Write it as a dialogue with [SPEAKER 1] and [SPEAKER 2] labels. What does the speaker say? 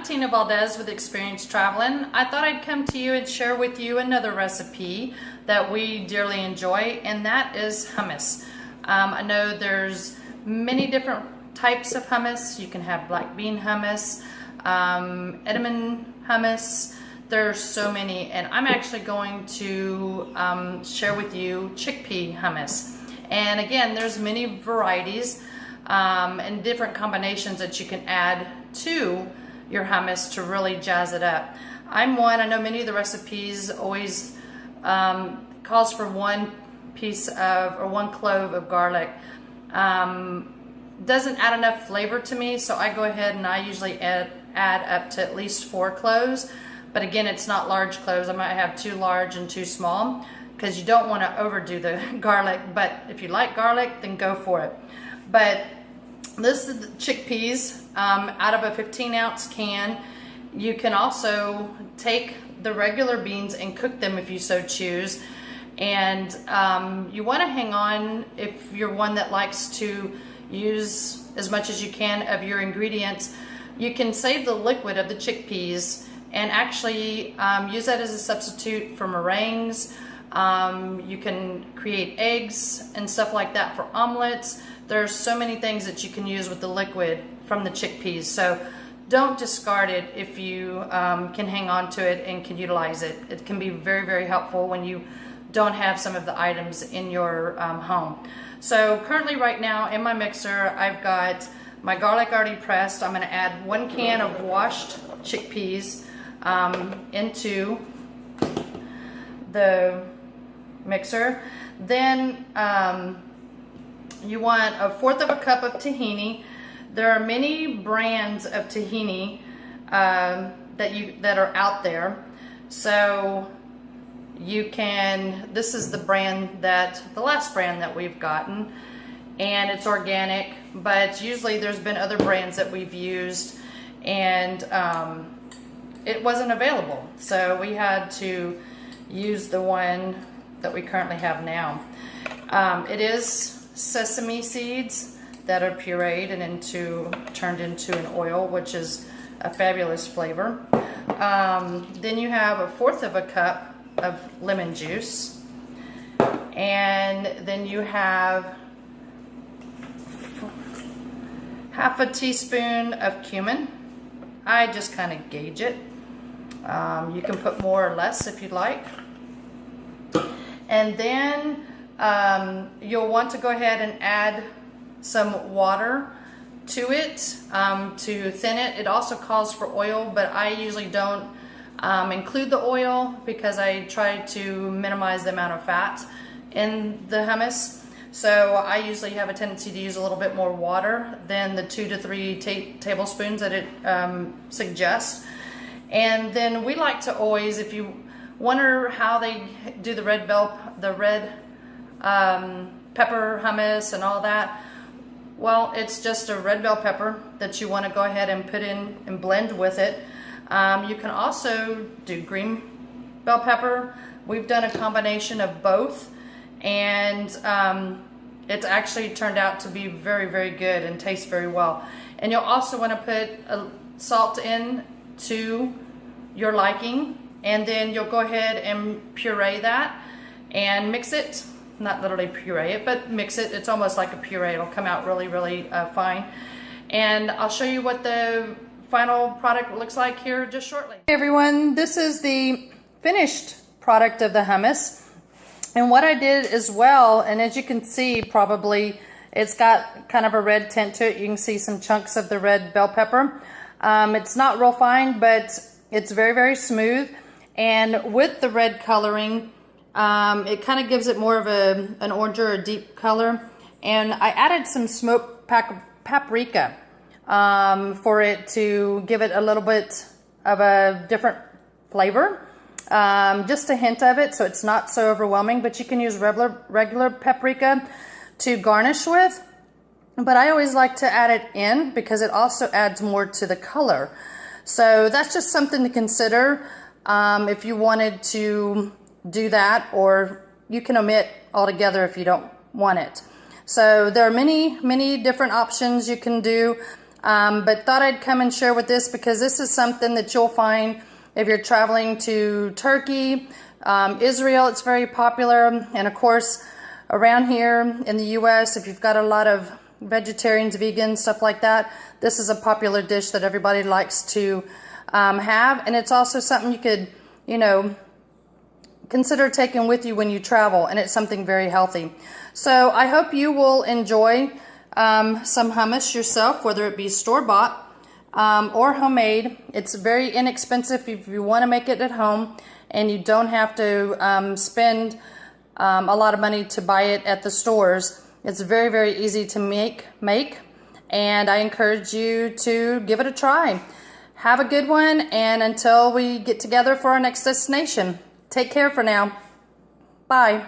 [SPEAKER 1] Tina Valdez with Experience Travelin. I thought I'd come to you and share with you another recipe that we dearly enjoy, and that is hummus. I know there's many different types of hummus. You can have black bean hummus, edamame hummus. There's so many, and I'm actually going to share with you chickpea hummus. And again, there's many varieties and different combinations that you can add to your hummus to really jazz it up. I know many of the recipes always calls for one piece of, or one clove of garlic. Doesn't add enough flavor to me, so I go ahead and I usually add up to at least 4 cloves. But again, it's not large cloves. I might have 2 large and 2 small, because you don't want to overdo the garlic. But if you like garlic, then go for it. But this is the chickpeas out of a 15-ounce can. You can also take the regular beans and cook them if you so choose. And you want to hang on, if you're one that likes to use as much as you can of your ingredients, you can save the liquid of the chickpeas and actually use that as a substitute for meringues. You can create eggs and stuff like that for omelets. There's so many things that you can use with the liquid from the chickpeas. So don't discard it if you can hang on to it and can utilize it. It can be very, very helpful when you don't have some of the items in your home. So currently right now in my mixer, I've got my garlic already pressed. I'm gonna add 1 can of washed chickpeas into the mixer. Then you want 1/4 of a cup of tahini. There are many brands of tahini that are out there. So you can, this is the last brand that we've gotten, and it's organic, but usually there's been other brands that we've used, and it wasn't available. So we had to use the one that we currently have now. It is sesame seeds that are pureed and turned into an oil, which is a fabulous flavor. Then you have 1/4 of a cup of lemon juice, and then you have 1/2 teaspoon of cumin. I just kind of gauge it. You can put more or less if you'd like. And then you'll want to go ahead and add some water to it to thin it. It also calls for oil, but I usually don't include the oil because I try to minimize the amount of fat in the hummus. So I usually have a tendency to use a little bit more water than the 2 to 3 tablespoons that it suggests. And then we like to always, if you wonder how they do the red pepper hummus and all that, well, it's just a red bell pepper that you want to go ahead and put in and blend with it. You can also do green bell pepper. We've done a combination of both, and it's actually turned out to be very, very good and tastes very well. And you'll also want to put salt in to your liking, and then you'll go ahead and puree that and mix it. Not literally puree it, but mix it. It's almost like a puree. It'll come out really, really fine. And I'll show you what the final product looks like here just shortly. Hey everyone, this is the finished product of the hummus. And what I did as well, and as you can see, probably it's got kind of a red tint to it. You can see some chunks of the red bell pepper. It's not real fine, but it's very, very smooth. And with the red coloring, it kind of gives it more of an orange or a deep color. And I added some smoked paprika for it to give it a little bit of a different flavor. Just a hint of it, so it's not so overwhelming, but you can use regular paprika to garnish with. But I always like to add it in because it also adds more to the color. So that's just something to consider if you wanted to do that, or you can omit altogether if you don't want it. So there are many different options you can do. But thought I'd come and share with this because this is something that you'll find if you're traveling to Turkey, Israel. It's very popular, and of course around here in the US, if you've got a lot of vegetarians, vegans, stuff like that, this is a popular dish that everybody likes to have. And it's also something you could, you know, consider taking with you when you travel, and it's something very healthy. So I hope you will enjoy some hummus yourself, whether it be store-bought or homemade. It's very inexpensive if you want to make it at home, and you don't have to spend a lot of money to buy it at the stores. It's very, very easy to make, and I encourage you to give it a try. Have a good one, and until we get together for our next destination, take care for now. Bye.